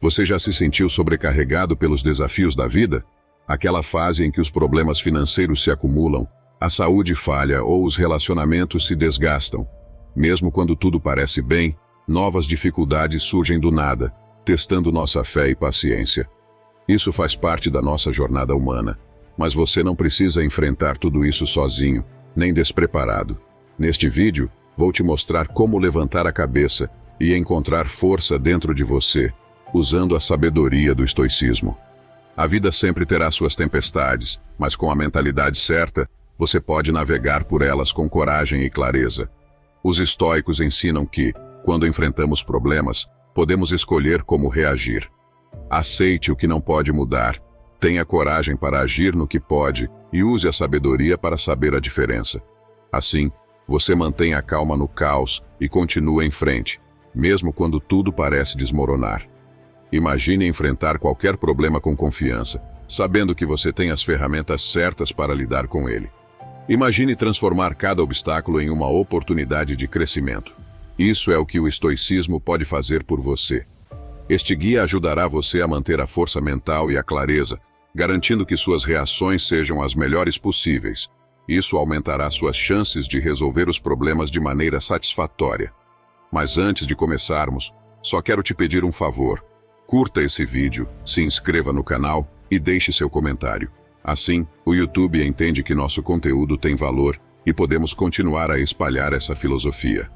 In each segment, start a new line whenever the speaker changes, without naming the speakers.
Você já se sentiu sobrecarregado pelos desafios da vida? Aquela fase em que os problemas financeiros se acumulam, a saúde falha ou os relacionamentos se desgastam. Mesmo quando tudo parece bem, novas dificuldades surgem do nada, testando nossa fé e paciência. Isso faz parte da nossa jornada humana, mas você não precisa enfrentar tudo isso sozinho, nem despreparado. Neste vídeo, vou te mostrar como levantar a cabeça e encontrar força dentro de você, usando a sabedoria do estoicismo. A vida sempre terá suas tempestades, mas com a mentalidade certa, você pode navegar por elas com coragem e clareza. Os estoicos ensinam que, quando enfrentamos problemas, podemos escolher como reagir. Aceite o que não pode mudar, tenha coragem para agir no que pode e use a sabedoria para saber a diferença. Assim, você mantém a calma no caos e continua em frente, mesmo quando tudo parece desmoronar. Imagine enfrentar qualquer problema com confiança, sabendo que você tem as ferramentas certas para lidar com ele. Imagine transformar cada obstáculo em uma oportunidade de crescimento. Isso é o que o estoicismo pode fazer por você. Este guia ajudará você a manter a força mental e a clareza, garantindo que suas reações sejam as melhores possíveis. Isso aumentará suas chances de resolver os problemas de maneira satisfatória. Mas antes de começarmos, só quero te pedir um favor. Curta esse vídeo, se inscreva no canal e deixe seu comentário. Assim, o YouTube entende que nosso conteúdo tem valor e podemos continuar a espalhar essa filosofia.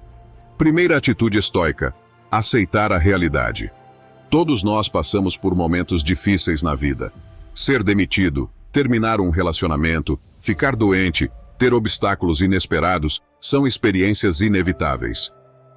Primeira atitude estoica: aceitar a realidade. Todos nós passamos por momentos difíceis na vida. Ser demitido, terminar um relacionamento, ficar doente, ter obstáculos inesperados são experiências inevitáveis.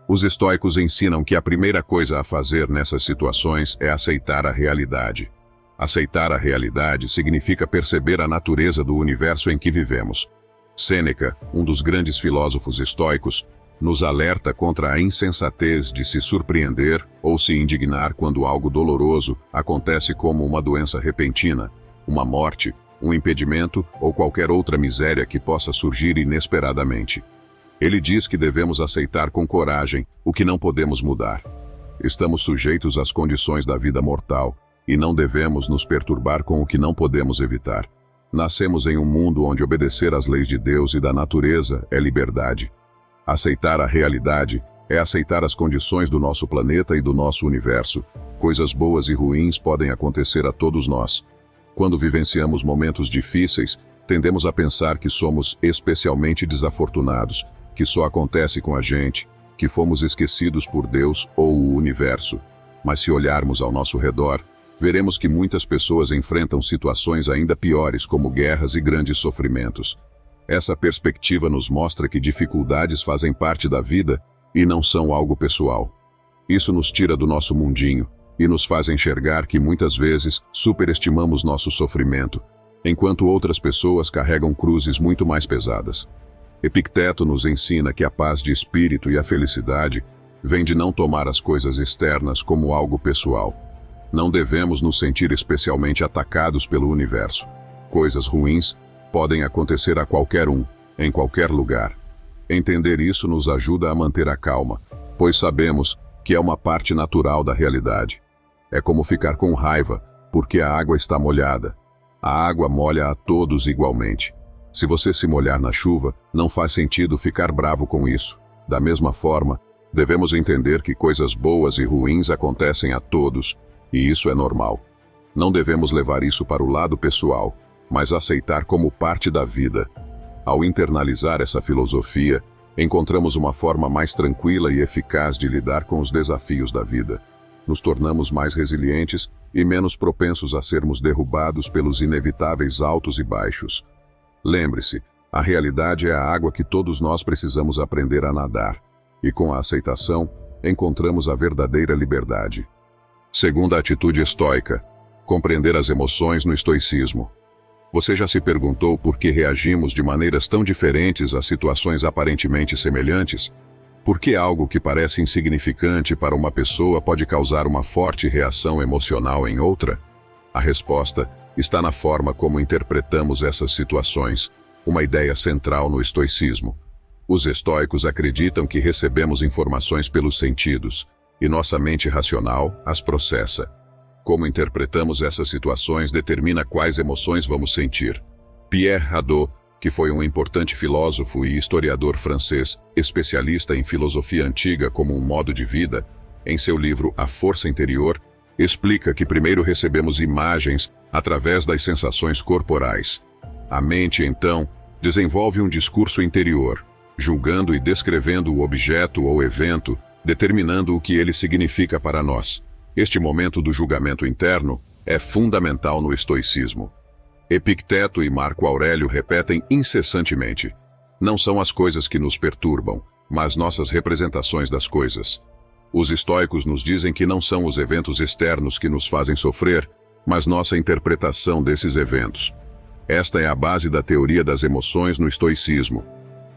Os estoicos ensinam que a primeira coisa a fazer nessas situações é aceitar a realidade. Aceitar a realidade significa perceber a natureza do universo em que vivemos. Sêneca, um dos grandes filósofos estoicos, nos alerta contra a insensatez de se surpreender ou se indignar quando algo doloroso acontece, como uma doença repentina, uma morte, um impedimento ou qualquer outra miséria que possa surgir inesperadamente. Ele diz que devemos aceitar com coragem o que não podemos mudar. Estamos sujeitos às condições da vida mortal e não devemos nos perturbar com o que não podemos evitar. Nascemos em um mundo onde obedecer às leis de Deus e da natureza é liberdade. Aceitar a realidade é aceitar as condições do nosso planeta e do nosso universo. Coisas boas e ruins podem acontecer a todos nós. Quando vivenciamos momentos difíceis, tendemos a pensar que somos especialmente desafortunados, que só acontece com a gente, que fomos esquecidos por Deus ou o universo. Mas se olharmos ao nosso redor, veremos que muitas pessoas enfrentam situações ainda piores, como guerras e grandes sofrimentos. Essa perspectiva nos mostra que dificuldades fazem parte da vida e não são algo pessoal. Isso nos tira do nosso mundinho e nos faz enxergar que muitas vezes superestimamos nosso sofrimento, enquanto outras pessoas carregam cruzes muito mais pesadas. Epicteto nos ensina que a paz de espírito e a felicidade vêm de não tomar as coisas externas como algo pessoal. Não devemos nos sentir especialmente atacados pelo universo. Coisas ruins podem acontecer a qualquer um, em qualquer lugar. Entender isso nos ajuda a manter a calma, pois sabemos que é uma parte natural da realidade. É como ficar com raiva, porque a água está molhada. A água molha a todos igualmente. Se você se molhar na chuva, não faz sentido ficar bravo com isso. Da mesma forma, devemos entender que coisas boas e ruins acontecem a todos, e isso é normal. Não devemos levar isso para o lado pessoal, mas aceitar como parte da vida. Ao internalizar essa filosofia, encontramos uma forma mais tranquila e eficaz de lidar com os desafios da vida. Nos tornamos mais resilientes e menos propensos a sermos derrubados pelos inevitáveis altos e baixos. Lembre-se, a realidade é a água que todos nós precisamos aprender a nadar, e com a aceitação, encontramos a verdadeira liberdade. Segunda atitude estoica: compreender as emoções no estoicismo. Você já se perguntou por que reagimos de maneiras tão diferentes a situações aparentemente semelhantes? Por que algo que parece insignificante para uma pessoa pode causar uma forte reação emocional em outra? A resposta está na forma como interpretamos essas situações, uma ideia central no estoicismo. Os estoicos acreditam que recebemos informações pelos sentidos, e nossa mente racional as processa. Como interpretamos essas situações determina quais emoções vamos sentir. Pierre Hadot, que foi um importante filósofo e historiador francês, especialista em filosofia antiga como um modo de vida, em seu livro A Força Interior, explica que primeiro recebemos imagens através das sensações corporais. A mente, então, desenvolve um discurso interior, julgando e descrevendo o objeto ou evento, determinando o que ele significa para nós. Este momento do julgamento interno é fundamental no estoicismo. Epicteto e Marco Aurélio repetem incessantemente: não são as coisas que nos perturbam, mas nossas representações das coisas. Os estoicos nos dizem que não são os eventos externos que nos fazem sofrer, mas nossa interpretação desses eventos. Esta é a base da teoria das emoções no estoicismo.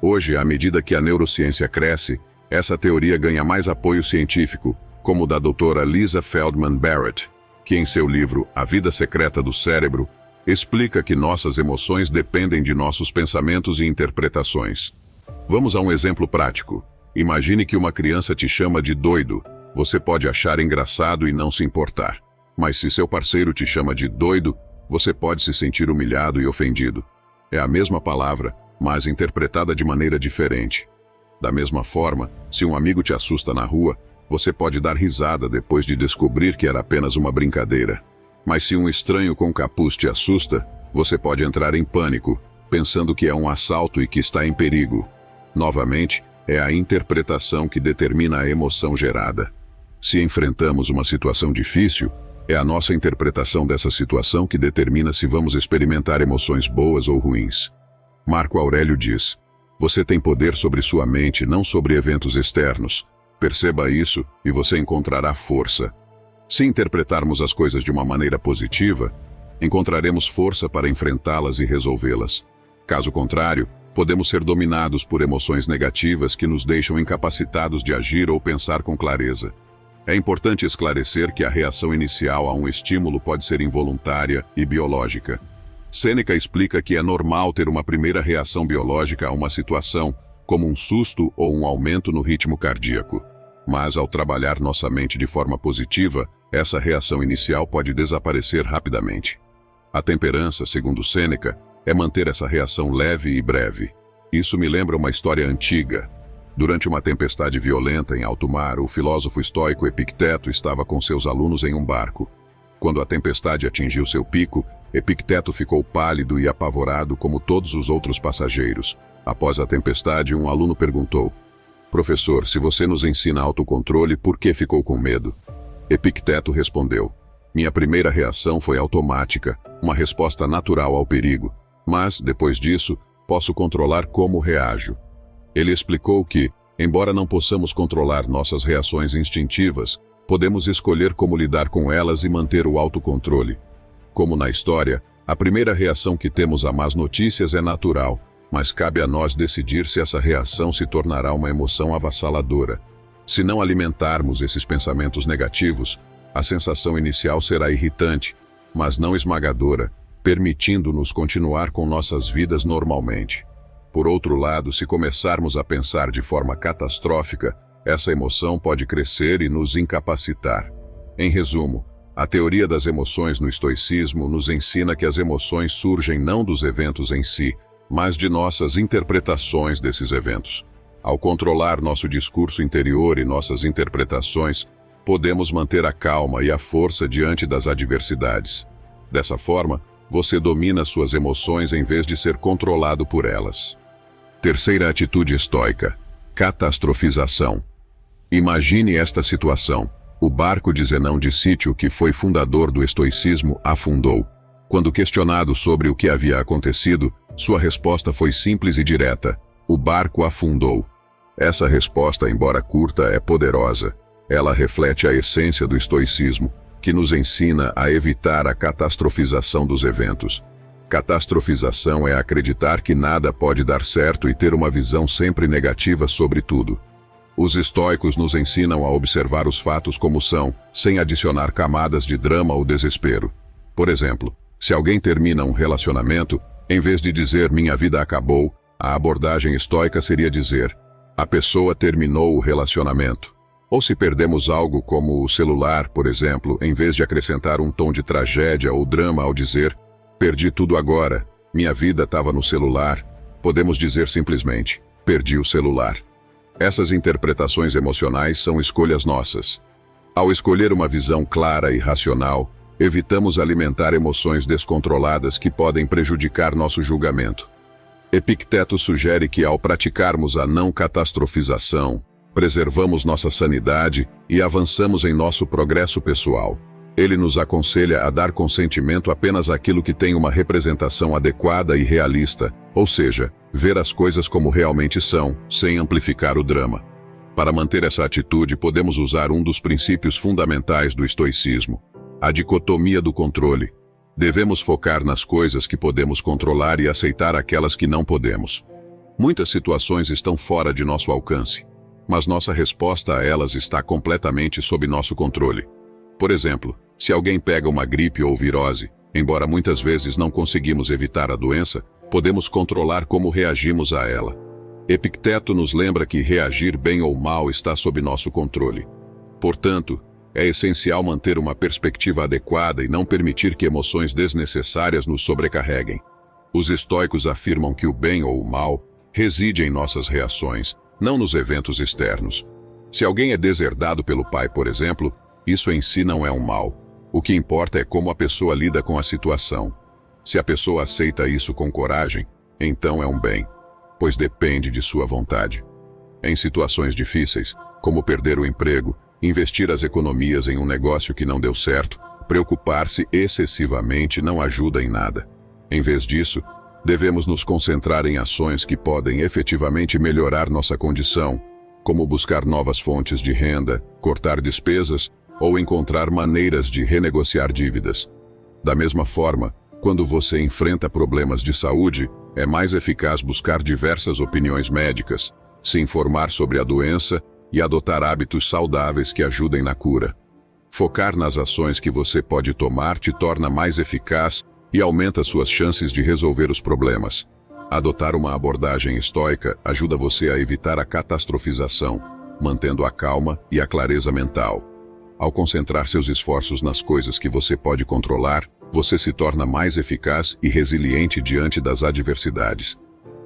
Hoje, à medida que a neurociência cresce, essa teoria ganha mais apoio científico, como o da doutora Lisa Feldman Barrett, que em seu livro A Vida Secreta do Cérebro, explica que nossas emoções dependem de nossos pensamentos e interpretações. Vamos a um exemplo prático. Imagine que uma criança te chama de doido. Você pode achar engraçado e não se importar. Mas se seu parceiro te chama de doido, você pode se sentir humilhado e ofendido. É a mesma palavra, mas interpretada de maneira diferente. Da mesma forma, se um amigo te assusta na rua, você pode dar risada depois de descobrir que era apenas uma brincadeira. Mas se um estranho com capuz te assusta, você pode entrar em pânico, pensando que é um assalto e que está em perigo. Novamente, é a interpretação que determina a emoção gerada. Se enfrentamos uma situação difícil, é a nossa interpretação dessa situação que determina se vamos experimentar emoções boas ou ruins. Marco Aurélio diz: você tem poder sobre sua mente, não sobre eventos externos. Perceba isso e você encontrará força. Se interpretarmos as coisas de uma maneira positiva, encontraremos força para enfrentá-las e resolvê-las. Caso contrário, podemos ser dominados por emoções negativas que nos deixam incapacitados de agir ou pensar com clareza. É importante esclarecer que a reação inicial a um estímulo pode ser involuntária e biológica. Sêneca explica que é normal ter uma primeira reação biológica a uma situação, como um susto ou um aumento no ritmo cardíaco. Mas ao trabalhar nossa mente de forma positiva, essa reação inicial pode desaparecer rapidamente. A temperança, segundo Sêneca, é manter essa reação leve e breve. Isso me lembra uma história antiga. Durante uma tempestade violenta em alto mar, o filósofo estoico Epicteto estava com seus alunos em um barco. Quando a tempestade atingiu seu pico, Epicteto ficou pálido e apavorado como todos os outros passageiros. Após a tempestade, um aluno perguntou: professor, se você nos ensina autocontrole, por que ficou com medo? Epicteto respondeu: minha primeira reação foi automática, uma resposta natural ao perigo, mas, depois disso, posso controlar como reajo. Ele explicou que, embora não possamos controlar nossas reações instintivas, podemos escolher como lidar com elas e manter o autocontrole. Como na história, a primeira reação que temos a más notícias é natural, mas cabe a nós decidir se essa reação se tornará uma emoção avassaladora. Se não alimentarmos esses pensamentos negativos, a sensação inicial será irritante, mas não esmagadora, permitindo-nos continuar com nossas vidas normalmente. Por outro lado, se começarmos a pensar de forma catastrófica, essa emoção pode crescer e nos incapacitar. Em resumo, a teoria das emoções no estoicismo nos ensina que as emoções surgem não dos eventos em si, mas de nossas interpretações desses eventos. Ao controlar nosso discurso interior e nossas interpretações, podemos manter a calma e a força diante das adversidades. Dessa forma, você domina suas emoções em vez de ser controlado por elas. Terceira atitude estoica: catastrofização. Imagine esta situação. O barco de Zenão de Cítio, que foi fundador do estoicismo, afundou. Quando questionado sobre o que havia acontecido, sua resposta foi simples e direta: o barco afundou. Essa resposta, embora curta, é poderosa. Ela reflete a essência do estoicismo, que nos ensina a evitar a catastrofização dos eventos. Catastrofização é acreditar que nada pode dar certo e ter uma visão sempre negativa sobre tudo. Os estoicos nos ensinam a observar os fatos como são, sem adicionar camadas de drama ou desespero. Por exemplo, se alguém termina um relacionamento, em vez de dizer "minha vida acabou", a abordagem estoica seria dizer: a pessoa terminou o relacionamento. Ou se perdemos algo como o celular, por exemplo, em vez de acrescentar um tom de tragédia ou drama ao dizer, perdi tudo agora, minha vida estava no celular, podemos dizer simplesmente, perdi o celular. Essas interpretações emocionais são escolhas nossas. Ao escolher uma visão clara e racional, evitamos alimentar emoções descontroladas que podem prejudicar nosso julgamento. Epicteto sugere que ao praticarmos a não catastrofização, preservamos nossa sanidade e avançamos em nosso progresso pessoal. Ele nos aconselha a dar consentimento apenas àquilo que tem uma representação adequada e realista, ou seja, ver as coisas como realmente são, sem amplificar o drama. Para manter essa atitude, podemos usar um dos princípios fundamentais do estoicismo, a dicotomia do controle. Devemos focar nas coisas que podemos controlar e aceitar aquelas que não podemos. Muitas situações estão fora de nosso alcance, mas nossa resposta a elas está completamente sob nosso controle. Por exemplo, se alguém pega uma gripe ou virose, embora muitas vezes não conseguimos evitar a doença, podemos controlar como reagimos a ela. Epicteto nos lembra que reagir bem ou mal está sob nosso controle. Portanto, é essencial manter uma perspectiva adequada e não permitir que emoções desnecessárias nos sobrecarreguem. Os estoicos afirmam que o bem ou o mal reside em nossas reações, não nos eventos externos. Se alguém é deserdado pelo pai, por exemplo, isso em si não é um mal. O que importa é como a pessoa lida com a situação. Se a pessoa aceita isso com coragem, então é um bem, pois depende de sua vontade. Em situações difíceis, como perder o emprego, investir as economias em um negócio que não deu certo, preocupar-se excessivamente não ajuda em nada. Em vez disso, devemos nos concentrar em ações que podem efetivamente melhorar nossa condição, como buscar novas fontes de renda, cortar despesas ou encontrar maneiras de renegociar dívidas. Da mesma forma, quando você enfrenta problemas de saúde, é mais eficaz buscar diversas opiniões médicas, se informar sobre a doença e adotar hábitos saudáveis que ajudem na cura. Focar nas ações que você pode tomar te torna mais eficaz e aumenta suas chances de resolver os problemas. Adotar uma abordagem estoica ajuda você a evitar a catastrofização, mantendo a calma e a clareza mental. Ao concentrar seus esforços nas coisas que você pode controlar, você se torna mais eficaz e resiliente diante das adversidades.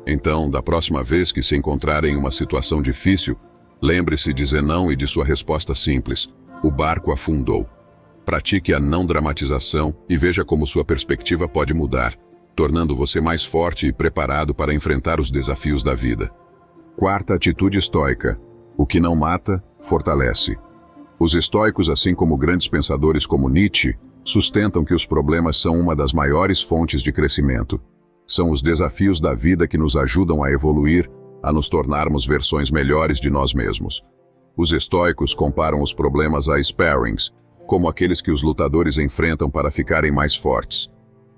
Então, da próxima vez que se encontrar em uma situação difícil, lembre-se de dizer não e de sua resposta simples: o barco afundou. Pratique a não dramatização e veja como sua perspectiva pode mudar, tornando você mais forte e preparado para enfrentar os desafios da vida. Quarta atitude estoica: o que não mata, fortalece. Os estoicos, assim como grandes pensadores como Nietzsche, sustentam que os problemas são uma das maiores fontes de crescimento. São os desafios da vida que nos ajudam a evoluir, a nos tornarmos versões melhores de nós mesmos. Os estoicos comparam os problemas a sparrings, como aqueles que os lutadores enfrentam para ficarem mais fortes.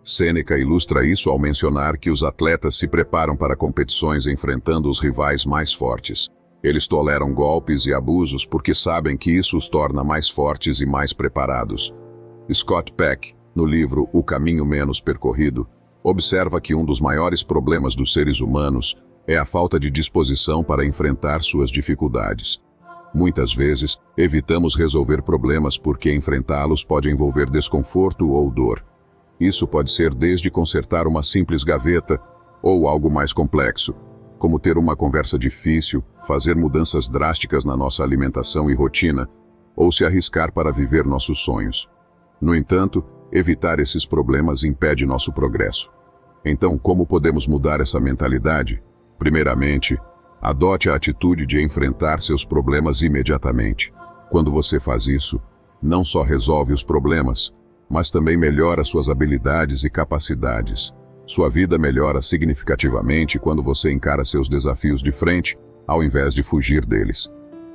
Sêneca ilustra isso ao mencionar que os atletas se preparam para competições enfrentando os rivais mais fortes. Eles toleram golpes e abusos porque sabem que isso os torna mais fortes e mais preparados. Scott Peck, no livro O Caminho Menos Percorrido, observa que um dos maiores problemas dos seres humanos é a falta de disposição para enfrentar suas dificuldades. Muitas vezes, evitamos resolver problemas porque enfrentá-los pode envolver desconforto ou dor. Isso pode ser desde consertar uma simples gaveta ou algo mais complexo, como ter uma conversa difícil, fazer mudanças drásticas na nossa alimentação e rotina, ou se arriscar para viver nossos sonhos. No entanto, evitar esses problemas impede nosso progresso. Então, como podemos mudar essa mentalidade? Primeiramente, adote a atitude de enfrentar seus problemas imediatamente. Quando você faz isso, não só resolve os problemas, mas também melhora suas habilidades e capacidades. Sua vida melhora significativamente quando você encara seus desafios de frente, ao invés de fugir deles.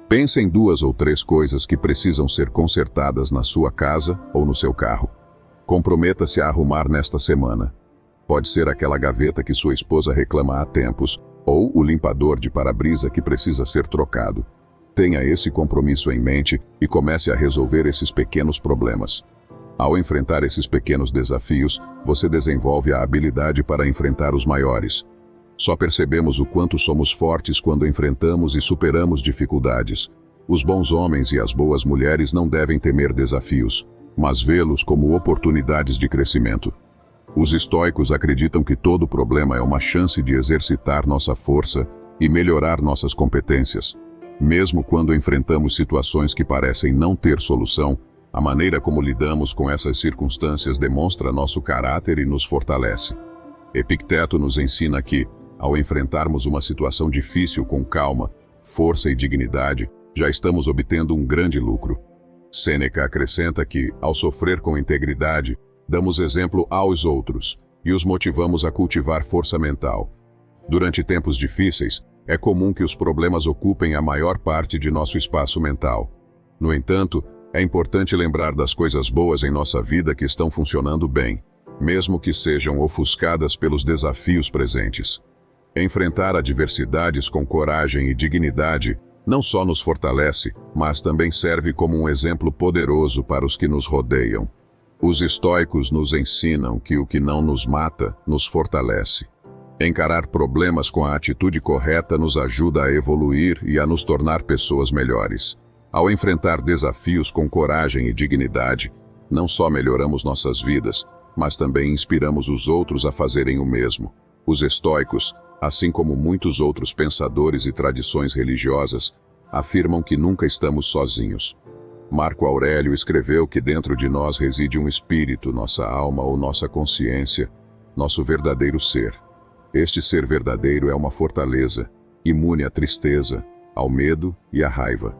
Pense em 2 ou 3 coisas que precisam ser consertadas na sua casa ou no seu carro. Comprometa-se a arrumar nesta semana. Pode ser aquela gaveta que sua esposa reclama há tempos, ou o limpador de para-brisa que precisa ser trocado. Tenha esse compromisso em mente e comece a resolver esses pequenos problemas. Ao enfrentar esses pequenos desafios, você desenvolve a habilidade para enfrentar os maiores. Só percebemos o quanto somos fortes quando enfrentamos e superamos dificuldades. Os bons homens e as boas mulheres não devem temer desafios, mas vê-los como oportunidades de crescimento. Os estoicos acreditam que todo problema é uma chance de exercitar nossa força e melhorar nossas competências. Mesmo quando enfrentamos situações que parecem não ter solução, a maneira como lidamos com essas circunstâncias demonstra nosso caráter e nos fortalece. Epicteto nos ensina que, ao enfrentarmos uma situação difícil com calma, força e dignidade, já estamos obtendo um grande lucro. Sêneca acrescenta que, ao sofrer com integridade, damos exemplo aos outros e os motivamos a cultivar força mental. Durante tempos difíceis, é comum que os problemas ocupem a maior parte de nosso espaço mental. No entanto, é importante lembrar das coisas boas em nossa vida que estão funcionando bem, mesmo que sejam ofuscadas pelos desafios presentes. Enfrentar adversidades com coragem e dignidade não só nos fortalece, mas também serve como um exemplo poderoso para os que nos rodeiam. Os estoicos nos ensinam que o que não nos mata, nos fortalece. Encarar problemas com a atitude correta nos ajuda a evoluir e a nos tornar pessoas melhores. Ao enfrentar desafios com coragem e dignidade, não só melhoramos nossas vidas, mas também inspiramos os outros a fazerem o mesmo. Os estoicos, assim como muitos outros pensadores e tradições religiosas, afirmam que nunca estamos sozinhos. Marco Aurélio escreveu que dentro de nós reside um espírito, nossa alma ou nossa consciência, nosso verdadeiro ser. Este ser verdadeiro é uma fortaleza, imune à tristeza, ao medo e à raiva.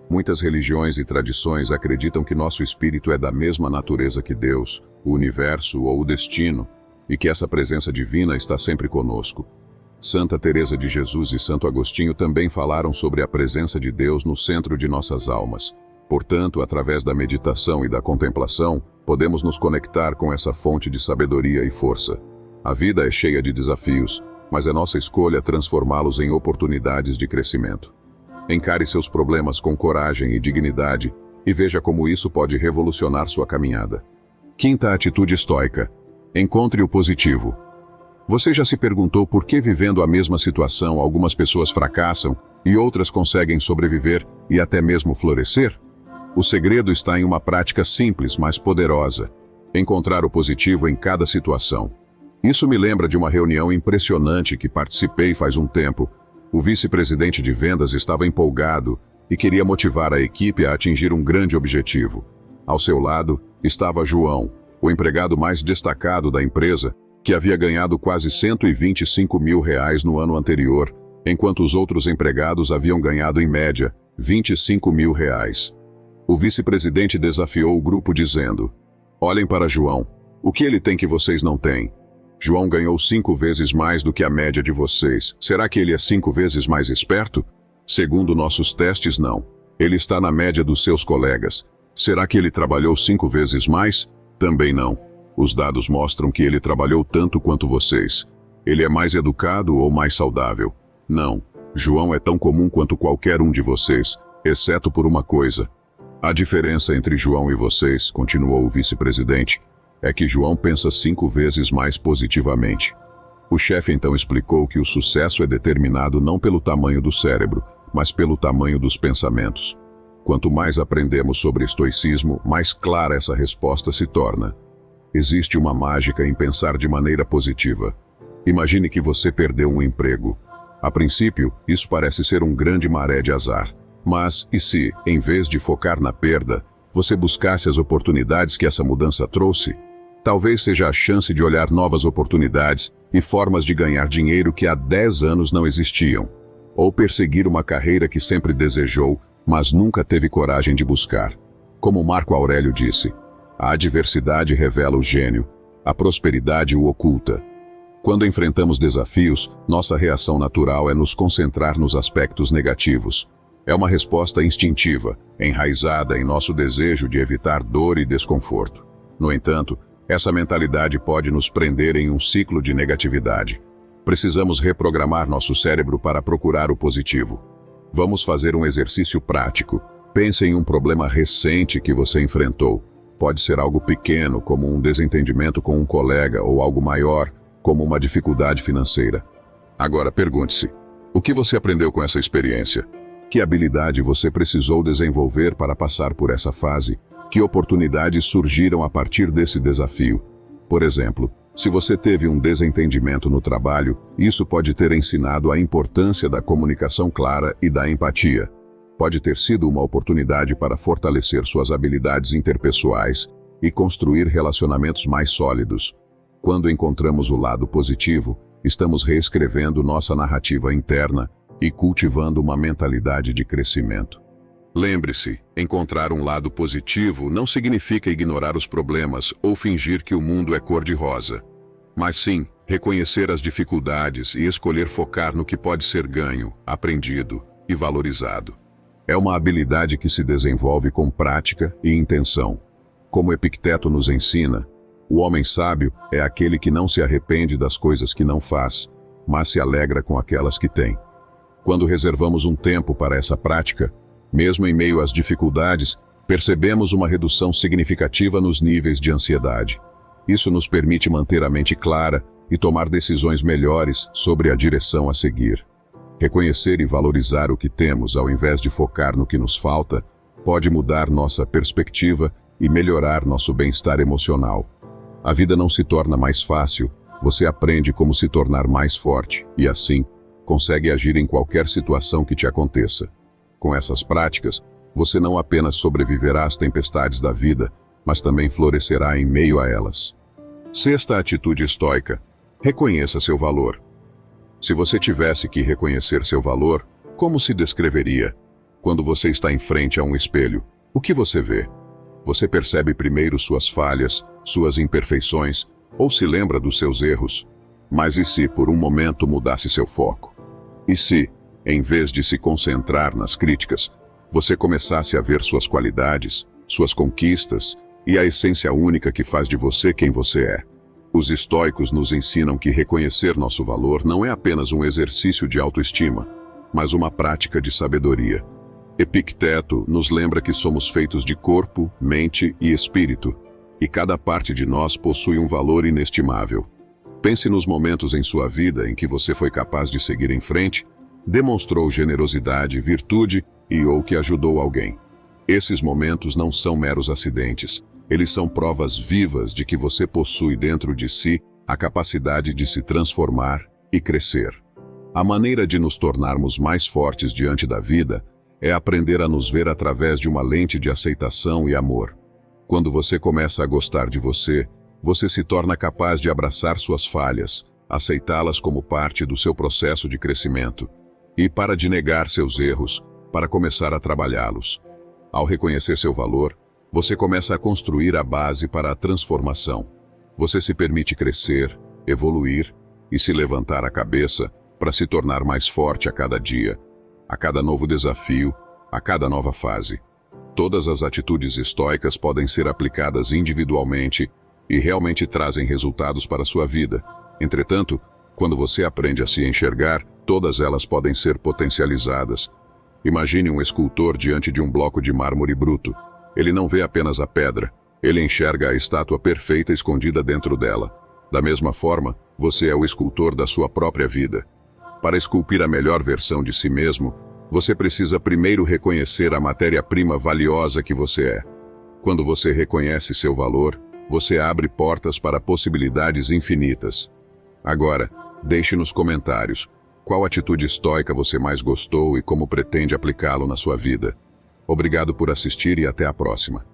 Muitas religiões e tradições acreditam que nosso espírito é da mesma natureza que Deus, o universo ou o destino, e que essa presença divina está sempre conosco. Santa Teresa de Jesus e Santo Agostinho também falaram sobre a presença de Deus no centro de nossas almas. Portanto, através da meditação e da contemplação, podemos nos conectar com essa fonte de sabedoria e força. A vida é cheia de desafios, mas é nossa escolha transformá-los em oportunidades de crescimento. Encare seus problemas com coragem e dignidade e veja como isso pode revolucionar sua caminhada. Quinta atitude estoica: encontre o positivo. Você já se perguntou por que, vivendo a mesma situação, algumas pessoas fracassam e outras conseguem sobreviver e até mesmo florescer? O segredo está em uma prática simples, mas poderosa: encontrar o positivo em cada situação. Isso me lembra de uma reunião impressionante que participei faz um tempo. O vice-presidente de vendas estava empolgado e queria motivar a equipe a atingir um grande objetivo. Ao seu lado estava João, o empregado mais destacado da empresa, que havia ganhado quase R$125 mil no ano anterior, enquanto os outros empregados haviam ganhado em média R$25 mil. O vice-presidente desafiou o grupo dizendo: olhem para João, o que ele tem que vocês não têm? João ganhou 5 vezes mais do que a média de vocês. Será que ele é 5 vezes mais esperto? Segundo nossos testes, não. Ele está na média dos seus colegas. Será que ele trabalhou 5 vezes mais? Também não. Os dados mostram que ele trabalhou tanto quanto vocês. Ele é mais educado ou mais saudável? Não. João é tão comum quanto qualquer um de vocês, exceto por uma coisa. A diferença entre João e vocês, continuou o vice-presidente, é que João pensa 5 vezes mais positivamente. O chefe então explicou que o sucesso é determinado não pelo tamanho do cérebro, mas pelo tamanho dos pensamentos. Quanto mais aprendemos sobre estoicismo, mais clara essa resposta se torna. Existe uma mágica em pensar de maneira positiva. Imagine que você perdeu um emprego. A princípio, isso parece ser um grande maré de azar. Mas, e se, em vez de focar na perda, você buscasse as oportunidades que essa mudança trouxe? Talvez seja a chance de olhar novas oportunidades e formas de ganhar dinheiro que há 10 anos não existiam. Ou perseguir uma carreira que sempre desejou, mas nunca teve coragem de buscar. Como Marco Aurélio disse, a adversidade revela o gênio, a prosperidade o oculta. Quando enfrentamos desafios, nossa reação natural é nos concentrar nos aspectos negativos. É uma resposta instintiva, enraizada em nosso desejo de evitar dor e desconforto. No entanto, essa mentalidade pode nos prender em um ciclo de negatividade. Precisamos reprogramar nosso cérebro para procurar o positivo. Vamos fazer um exercício prático. Pense em um problema recente que você enfrentou. Pode ser algo pequeno, como um desentendimento com um colega, ou algo maior, como uma dificuldade financeira. Agora pergunte-se: o que você aprendeu com essa experiência? Que habilidade você precisou desenvolver para passar por essa fase? Que oportunidades surgiram a partir desse desafio? Por exemplo, se você teve um desentendimento no trabalho, isso pode ter ensinado a importância da comunicação clara e da empatia. Pode ter sido uma oportunidade para fortalecer suas habilidades interpessoais e construir relacionamentos mais sólidos. Quando encontramos o lado positivo, estamos reescrevendo nossa narrativa interna e cultivando uma mentalidade de crescimento. Lembre-se, encontrar um lado positivo não significa ignorar os problemas ou fingir que o mundo é cor-de-rosa. Mas sim, reconhecer as dificuldades e escolher focar no que pode ser ganho, aprendido e valorizado. É uma habilidade que se desenvolve com prática e intenção. Como Epicteto nos ensina, o homem sábio é aquele que não se arrepende das coisas que não faz, mas se alegra com aquelas que tem. Quando reservamos um tempo para essa prática, mesmo em meio às dificuldades, percebemos uma redução significativa nos níveis de ansiedade. Isso nos permite manter a mente clara e tomar decisões melhores sobre a direção a seguir. Reconhecer e valorizar o que temos ao invés de focar no que nos falta pode mudar nossa perspectiva e melhorar nosso bem-estar emocional. A vida não se torna mais fácil, você aprende como se tornar mais forte e, assim, consegue agir em qualquer situação que te aconteça. Com essas práticas, você não apenas sobreviverá às tempestades da vida, mas também florescerá em meio a elas. Sexta atitude estoica: reconheça seu valor. Se você tivesse que reconhecer seu valor, como se descreveria? Quando você está em frente a um espelho, o que você vê? Você percebe primeiro suas falhas, suas imperfeições, ou se lembra dos seus erros? Mas e se por um momento mudasse seu foco? E se, em vez de se concentrar nas críticas, você começasse a ver suas qualidades, suas conquistas e a essência única que faz de você quem você é? Os estoicos nos ensinam que reconhecer nosso valor não é apenas um exercício de autoestima, mas uma prática de sabedoria. Epicteto nos lembra que somos feitos de corpo, mente e espírito, e cada parte de nós possui um valor inestimável. Pense nos momentos em sua vida em que você foi capaz de seguir em frente, demonstrou generosidade, virtude ou que ajudou alguém. Esses momentos não são meros acidentes, eles são provas vivas de que você possui dentro de si a capacidade de se transformar e crescer. A maneira de nos tornarmos mais fortes diante da vida é aprender a nos ver através de uma lente de aceitação e amor. Quando você começa a gostar de você, você se torna capaz de abraçar suas falhas, aceitá-las como parte do seu processo de crescimento, e para de negar seus erros, para começar a trabalhá-los. Ao reconhecer seu valor, você começa a construir a base para a transformação. Você se permite crescer, evoluir e se levantar a cabeça para se tornar mais forte a cada dia, a cada novo desafio, a cada nova fase. Todas as atitudes estoicas podem ser aplicadas individualmente e realmente trazem resultados para a sua vida. Entretanto, quando você aprende a se enxergar, todas elas podem ser potencializadas. Imagine um escultor diante de um bloco de mármore bruto. Ele não vê apenas a pedra, ele enxerga a estátua perfeita escondida dentro dela. Da mesma forma, você é o escultor da sua própria vida. Para esculpir a melhor versão de si mesmo, você precisa primeiro reconhecer a matéria-prima valiosa que você é. Quando você reconhece seu valor, você abre portas para possibilidades infinitas. Agora, deixe nos comentários qual atitude estoica você mais gostou e como pretende aplicá-lo na sua vida. Obrigado por assistir e até a próxima.